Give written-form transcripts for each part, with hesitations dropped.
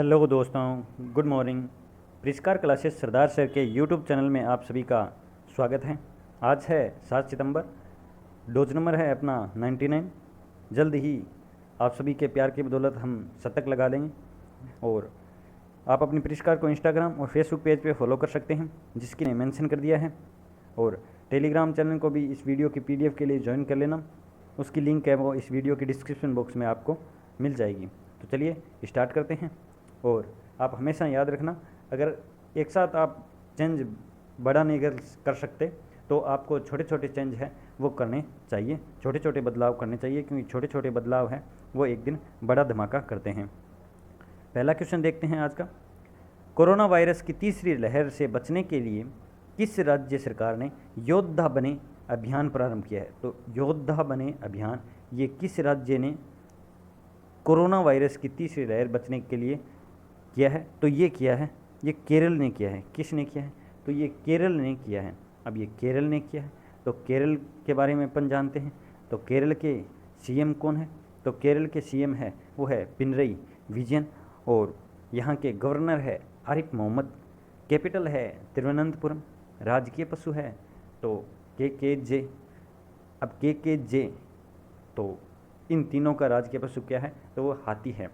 Hello दोस्तों, good morning. परिष्कार classes सरदार sir के यूट्यूब चैनल में आप सभी का स्वागत है। आज है 7 सितंबर। डोज नंबर है अपना 99। जल्द ही आप सभी के प्यार की बदौलत हम शतक लगा लेंगे। और आप अपनी परिष्कार को इंस्टाग्राम और फेसबुक पेज पे फॉलो कर सकते हैं, जिसकी ने मेंशन कर दिया है। और टेलीग्राम चैनल को भी इस वीडियो की पीडीएफ के लिए ज्वाइन कर लेना। उसकी लिंक है वो इस वीडियो के डिस्क्रिप्शन बॉक्स में आपको मिल जाएगी। तो चलिए स्टार्ट करते हैं। और आप हमेशा याद रखना, अगर एक साथ आप चेंज बड़ा नहीं कर सकते तो आपको छोटे छोटे चेंज है वो करने चाहिए, छोटे छोटे बदलाव करने चाहिए, क्योंकि छोटे छोटे बदलाव है वो एक दिन बड़ा धमाका करते हैं। पहला क्वेश्चन देखते हैं आज का। कोरोना वायरस की तीसरी लहर से बचने के लिए किस राज्य सरकार ने योद्धा बने अभियान प्रारंभ किया है? तो योद्धा बने अभियान ये किस राज्य ने कोरोना वायरस की तीसरी लहर बचने के लिए किया है? तो ये किया है, ये केरल ने किया है। किसने किया है? तो ये केरल ने किया है। अब ये केरल ने किया है तो केरल के बारे में अपन जानते हैं। तो केरल के सीएम कौन है? तो केरल के सीएम है वो है पिनरई विजयन, और यहाँ के गवर्नर है आरिफ मोहम्मद। कैपिटल है तिरुवनंतपुरम। राजकीय पशु है तो KKJ। अब KKJ तो इन तीनों का राजकीय पशु क्या है? तो वो हाथी है।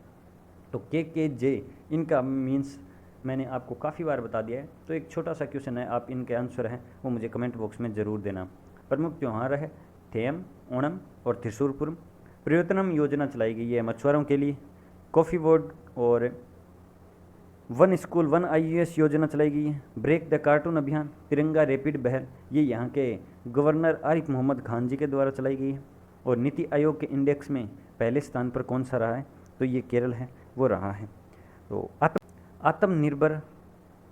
तो KKJ इनका मीन्स मैंने आपको काफ़ी बार बता दिया है। तो एक छोटा सा क्वेश्चन है, आप इनके आंसर हैं वो मुझे कमेंट बॉक्स में ज़रूर देना। प्रमुख त्यौहार है थेयम, ओणम और त्रिशूरपुरम। प्रयोतनम योजना चलाई गई है मछुआरों के लिए। कॉफ़ी बोर्ड और वन स्कूल वन IAS योजना चलाई गई है। ब्रेक द कार्टून अभियान, तिरंगा रैपिड पहल, ये यहाँ के गवर्नर आरिफ मोहम्मद खान जी के द्वारा चलाई गई है। और नीति आयोग के इंडेक्स में पहले स्थान पर कौन सा रहा है? तो ये केरल है वो रहा है। तो आत्मनिर्भर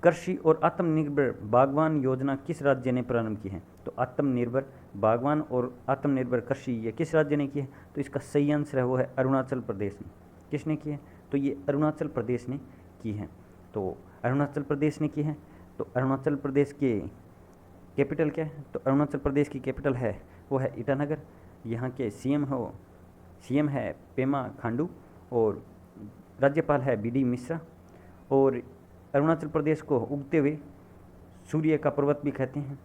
कृषि और आत्मनिर्भर बागवान योजना किस राज्य ने प्रारंभ की है? तो आत्मनिर्भर बागवान और आत्मनिर्भर कृषि ये किस राज्य ने की है? तो इसका सही आंसर है वो है अरुणाचल प्रदेश ने। किसने की है? तो ये अरुणाचल प्रदेश ने की है। तो अरुणाचल प्रदेश ने की है। तो अरुणाचल प्रदेश के कैपिटल क्या है? तो अरुणाचल प्रदेश की कैपिटल है वो है ईटानगर। यहाँ के सीएम है पेमा खांडू और राज्यपाल है BD मिश्रा। और अरुणाचल प्रदेश को उगते हुए सूर्य का पर्वत भी कहते हैं।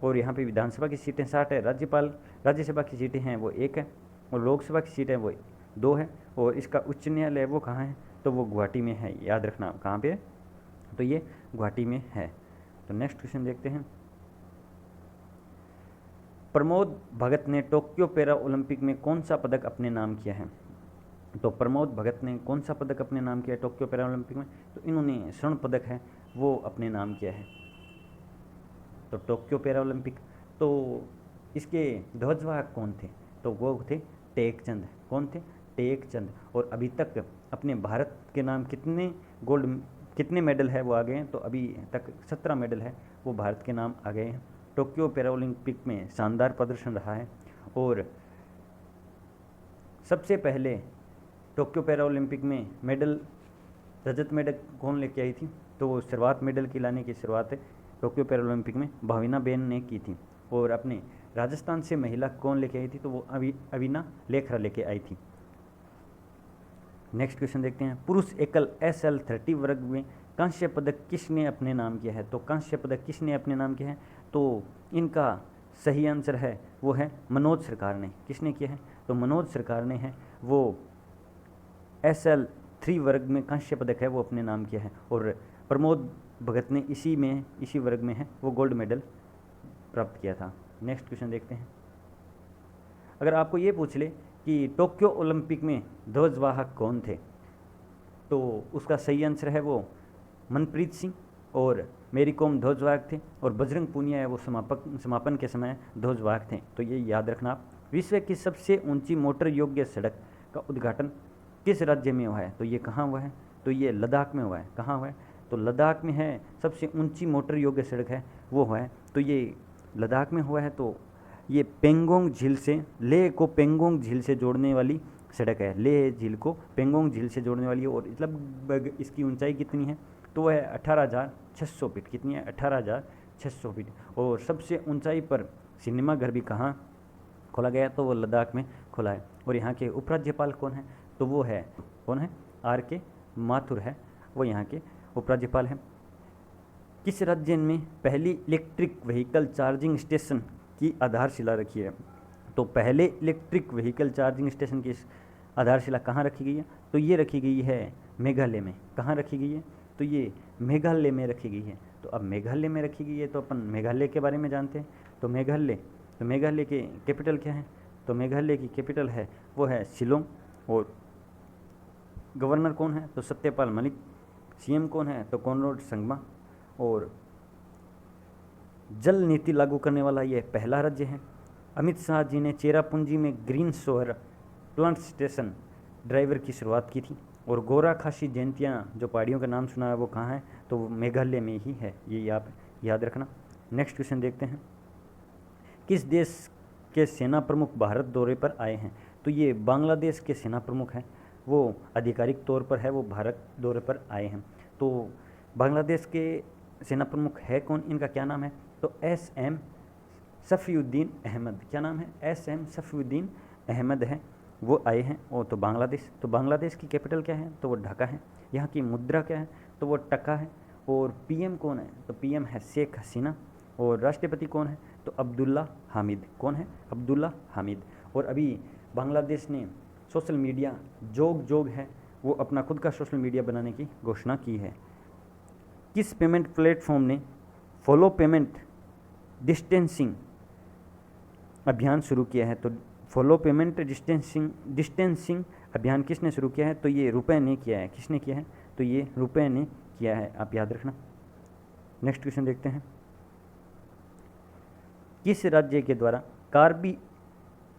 और यहाँ पे विधानसभा की सीटें 60 है। राज्यसभा की सीटें हैं वो 1 है और लोकसभा की सीटें वो 2 है। और इसका उच्च न्यायालय वो कहाँ है? तो वो गुवाहाटी में है। याद रखना कहाँ पे है? तो ये गुवाहाटी में है। तो नेक्स्ट क्वेश्चन देखते हैं। प्रमोद भगत ने टोक्यो पैरा ओलंपिक में कौन सा पदक अपने नाम किया है? तो प्रमोद भगत ने कौन सा पदक अपने नाम किया है टोक्यो पैरा ओलंपिक में? तो इन्होंने स्वर्ण पदक है वो अपने नाम किया है। तो टोक्यो पैरा ओलंपिक, तो इसके ध्वजवाहक कौन थे? तो वो थे टेकचंद। कौन थे? टेकचंद। और अभी तक अपने भारत के नाम कितने मेडल है वो आ गए हैं? तो अभी तक 17 मेडल है वो भारत के नाम आ गए हैं। टोक्यो पैरा ओलंपिक में शानदार प्रदर्शन रहा है। और सबसे पहले टोक्यो पैरा ओलंपिक में रजत मेडल कौन लेके आई थी? तो वो शुरुआत मेडल की लाने की शुरुआत है टोक्यो पैरा ओलंपिक में भाविना बेन ने की थी। और अपने राजस्थान से महिला कौन लेके आई थी? तो वो अविना लेखरा लेके आई थी। नेक्स्ट क्वेश्चन देखते हैं। पुरुष एकल SL30 वर्ग में कांस्य पदक किसने अपने नाम किया है? तो कांस्य पदक किसने अपने नाम किया है? तो इनका सही आंसर है वो है मनोज सरकार ने। किसने किया है? तो मनोज सरकार ने है वो SL3 वर्ग में कांस्य पदक है वो अपने नाम किया है। और प्रमोद भगत ने इसी वर्ग में है वो गोल्ड मेडल प्राप्त किया था। नेक्स्ट क्वेश्चन देखते हैं। अगर आपको ये पूछ ले कि टोक्यो ओलंपिक में ध्वजवाहक कौन थे? तो उसका सही आंसर है वो मनप्रीत सिंह और मेरी कॉम ध्वजवाहक थे। और बजरंग पूनिया है वो समापन के समय ध्वजवाहक थे। तो ये याद रखना आप। विश्व की सबसे ऊंची मोटर योग्य सड़क का उद्घाटन किस राज्य में हुआ है? तो ये कहाँ हुआ है? तो ये लद्दाख में हुआ है। कहाँ हुआ है? तो लद्दाख में है सबसे ऊंची मोटर योग्य सड़क है वो हुआ है। तो ये लद्दाख में हुआ है। तो ये पेंगोंग झील से लेह को पेंगोंग झील से जोड़ने वाली सड़क है। लेह झील को पेंगोंग झील से जोड़ने वाली है। और लगभग इसकी ऊंचाई कितनी है? तो वह है 18,600 फीट। कितनी है? 18,600 फीट। और सबसे ऊंचाई पर सिनेमा घर भी कहाँ खोला गया? तो वो लद्दाख में खोला है। और यहाँ के उपराज्यपाल कौन है? तो वो है कौन है? RK माथुर है। वो यहाँ के उपराज्यपाल हैं। किस राज्य में पहली इलेक्ट्रिक व्हीकल चार्जिंग स्टेशन की आधारशिला रखी है? तो पहले इलेक्ट्रिक व्हीकल चार्जिंग स्टेशन की आधारशिला कहाँ रखी गई है? तो ये रखी गई है मेघालय में। कहाँ रखी गई है? तो ये मेघालय में रखी गई है। तो अब मेघालय में रखी गई है तो अपन मेघालय के बारे में जानते हैं। तो मेघालय के कैपिटल क्या है? तो मेघालय की कैपिटल है वो है शिलोंग। और गवर्नर कौन है? तो सत्यपाल मलिक। सीएम कौन है? तो कॉनराड संगमा। और जल नीति लागू करने वाला ये पहला राज्य है। अमित शाह जी ने चेरापूंजी में green solar plant station driver की शुरुआत की थी। और गोरा खासी जयंतियाँ जो पहाड़ियों का नाम सुना है वो कहाँ है? तो वो मेघालय में ही है, ये आप याद रखना। नेक्स्ट क्वेश्चन देखते हैं। किस देश के सेना प्रमुख भारत दौरे पर आए हैं? तो ये बांग्लादेश के सेना प्रमुख हैं, वो आधिकारिक तौर पर है, वो भारत दौरे पर आए हैं। तो बांग्लादेश के सेना प्रमुख है कौन? इनका क्या नाम है? तो SM सफ़ीउद्दीन अहमद। क्या नाम है? SM सफ़ीउद्दीन अहमद है, वो आए हैं। और तो बांग्लादेश की कैपिटल क्या है? तो वो ढाका है। यहाँ की मुद्रा क्या है? तो वो टका है। और PM कौन है? तो PM है शेख हसीना। और राष्ट्रपति कौन है? तो अब्दुल्ला हामिद। कौन है? अब्दुल्ला हामिद। और अभी बांग्लादेश ने सोशल मीडिया जोग है, वो अपना खुद का सोशल मीडिया बनाने की घोषणा की है। किस पेमेंट प्लेटफॉर्म ने फॉलो पेमेंट डिस्टेंसिंग अभियान शुरू किया है? तो फॉलो पेमेंट डिस्टेंसिंग अभियान किसने शुरू किया है? तो ये रुपए ने किया है। किसने किया है? तो ये रुपए ने किया है, आप याद रखना। नेक्स्ट क्वेश्चन देखते हैं। किस राज्य के द्वारा कार्बी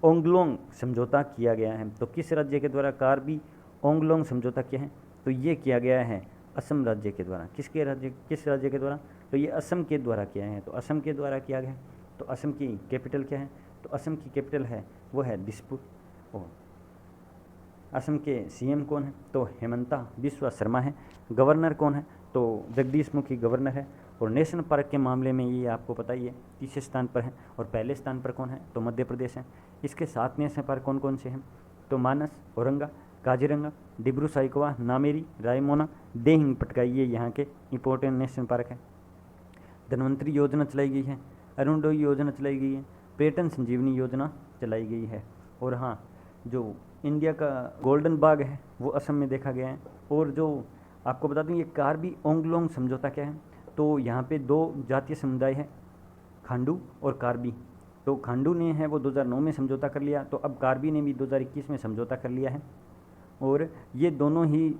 ओंगलोंग समझौता किया गया है? तो किस राज्य के द्वारा कार्बी ओंगलोंग समझौता किया है? तो ये किया गया है असम राज्य के द्वारा। किस राज्य के द्वारा? तो ये असम के द्वारा किया है। तो असम के द्वारा किया गया। तो असम की कैपिटल क्या है? तो असम की कैपिटल है वो है दिसपुर। और असम के CM कौन है? तो हेमंता बिस्वा शर्मा है। गवर्नर कौन है? तो जगदीश मुखी गवर्नर है। और नेशनल पार्क के मामले में ये आपको पता ही है, तीसरे स्थान पर है। और पहले स्थान पर कौन है? तो मध्य प्रदेश है। इसके 7 नेशनल पार्क कौन कौन से हैं? तो मानस, औरंगा, काजीरंगा, डिब्रू साइखोवा, नामेरी, रायमोना, देहिंग पटकाई, ये यहाँ के इंपॉर्टेंट नेशनल पार्क है। धन्वंतरी योजना चलाई गई है, अरुणोदय योजना चलाई गई है, पर्यटन संजीवनी योजना चलाई गई है। और हाँ, जो इंडिया का गोल्डन बाग है वो असम में देखा गया है। और जो आपको बता दूं, ये कार्बी ओंगलोंग समझौता क्या है? तो यहाँ पे 2 जातीय समुदाय हैं, खांडू और कार्बी। तो खांडू ने है वो 2009 में समझौता कर लिया, तो अब कार्बी ने भी 2021 में समझौता कर लिया है। और ये दोनों ही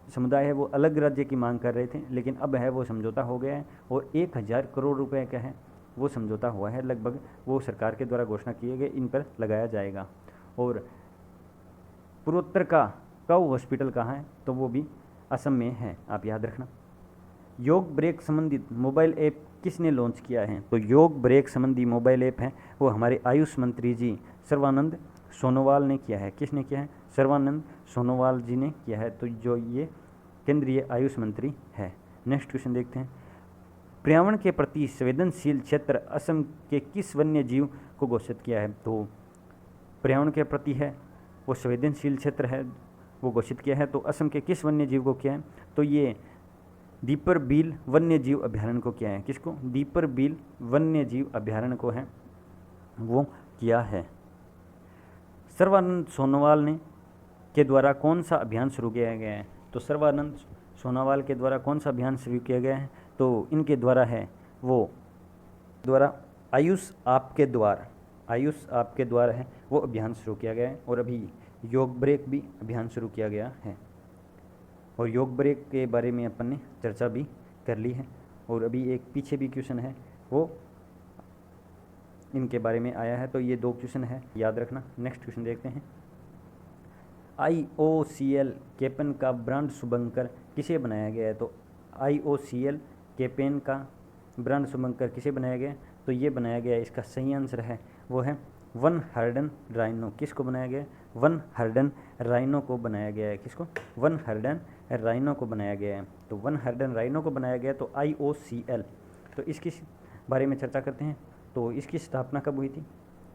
समुदाय है वो अलग राज्य की मांग कर रहे थे, लेकिन अब है वो समझौता हो गया है। और 1000 करोड़ रुपए का है वो समझौता हुआ है लगभग, वो सरकार के द्वारा घोषणा किए गए, इन पर लगाया जाएगा। और पूर्वोत्तर का काऊ हॉस्पिटल कहाँ है? तो वो भी असम में है, आप याद रखना। योग ब्रेक संबंधित मोबाइल ऐप किसने लॉन्च किया है? तो योग ब्रेक संबंधी मोबाइल ऐप है वो हमारे आयुष मंत्री जी सर्बानंद सोनोवाल ने किया है। किसने किया है? सर्बानंद सोनोवाल जी ने किया है। तो जो ये केंद्रीय आयुष मंत्री है। नेक्स्ट क्वेश्चन देखते हैं। पर्यावरण के प्रति संवेदनशील क्षेत्र असम के किस वन्य जीव को घोषित किया है? तो पर्यावरण के प्रति है वो संवेदनशील क्षेत्र है वो घोषित किया है। तो असम के किस वन्य जीव को किया है? तो ये दीपर बील वन्य जीव अभ्यारण्य को किया है। किसको? दीपर बील वन्य जीव अभ्यारण्य को है वो किया है। सर्बानंद सोनोवाल ने के द्वारा कौन सा अभियान शुरू किया गया है? तो सर्बानंद सोनोवाल के द्वारा कौन सा अभियान शुरू किया गया है? तो इनके द्वारा है वो द्वारा आयुष आपके द्वार है वो अभियान शुरू किया गया है। और अभी योग ब्रेक भी अभियान शुरू किया गया है। और योग ब्रेक के बारे में अपन ने चर्चा भी कर ली है। और अभी एक पीछे भी क्वेश्चन है वो इनके बारे में आया है। तो ये 2 क्वेश्चन है, याद रखना। नेक्स्ट क्वेश्चन देखते हैं। IOCL कैपेन का ब्रांड शुभंकर किसे बनाया गया है? तो IOCL कैपेन का ब्रांड शुभंकर किसे बनाया गया है? तो ये बनाया गया है, इसका सही आंसर है वो है वन हर्डन राइनो। किसको बनाया गया है? वन हर्डन राइनो को बनाया गया है। किसको? वन हर्डन राइनो को बनाया गया है। तो वन हर्डन राइनो को बनाया गया तो IOCL। तो इसकी बारे में चर्चा करते हैं। तो इसकी स्थापना कब हुई थी?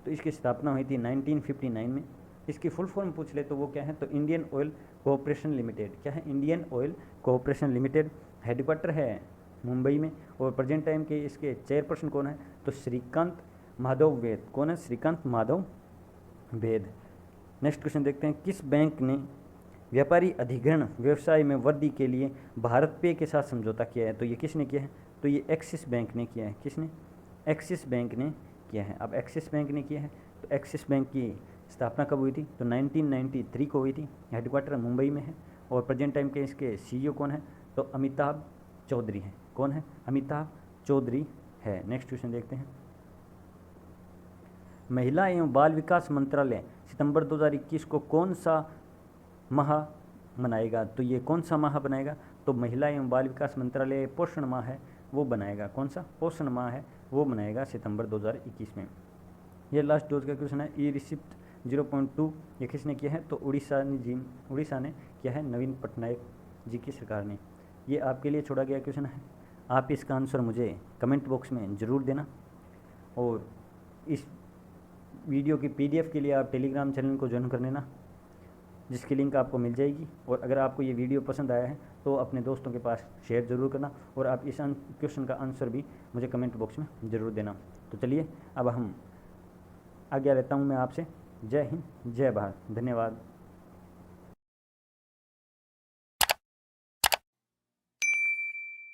तो इसकी स्थापना हुई थी 1959 में। इसकी फुल फॉर्म पूछ ले तो वो क्या है, तो इंडियन ऑयल कॉरपोरेशन लिमिटेड। क्या है, Indian oil corporation limited. Headquarter है मुंबई में, और प्रेजेंट टाइम के इसके चेयरपर्सन कौन है, तो श्रीकांत माधव वेद। कौन है, श्रीकांत माधव वेद। नेक्स्ट क्वेश्चन देखते हैं, किस बैंक ने व्यापारी अधिग्रहण व्यवसाय में वृद्धि के लिए भारत पे के साथ समझौता किया है, तो ये किसने किया है, तो ये एक्सिस बैंक ने किया है। किसने, एक्सिस बैंक ने किया है। अब एक्सिस बैंक ने किया है, तो एक्सिस बैंक की स्थापना कब हुई थी, तो 1993 को हुई थी। हेडक्वार्टर मुंबई में है, और प्रेजेंट टाइम के इसके सीईओ कौन है, तो अमिताभ चौधरी हैं। कौन है, अमिताभ चौधरी है। नेक्स्ट क्वेश्चन देखते हैं, महिला एवं बाल विकास मंत्रालय सितंबर 2021 को कौन सा माह मनाएगा, तो ये कौन सा माह बनाएगा, तो महिला एवं बाल विकास मंत्रालय पोषण माह है वो बनाएगा। कौन सा, पोषण माह है वो बनाएगा सितंबर 2021 में। ये लास्ट डोज का क्वेश्चन है, ई रिसिप्ट 0.2 ये किसने किया है, तो उड़ीसा ने किया है, नवीन पटनायक जी की सरकार ने। ये आपके लिए छोड़ा गया क्वेश्चन है, आप इसका आंसर मुझे कमेंट बॉक्स में ज़रूर देना, और इस वीडियो की PDF के लिए आप टेलीग्राम चैनल को ज्वाइन कर लेना, जिसकी लिंक आपको मिल जाएगी। और अगर आपको ये वीडियो पसंद आया है तो अपने दोस्तों के पास शेयर ज़रूर करना, और आप इस क्वेश्चन का आंसर भी मुझे कमेंट बॉक्स में ज़रूर देना। तो चलिए अब हम आज्ञा लेता हूँ मैं आपसे। जय हिंद, जय भारत, धन्यवाद।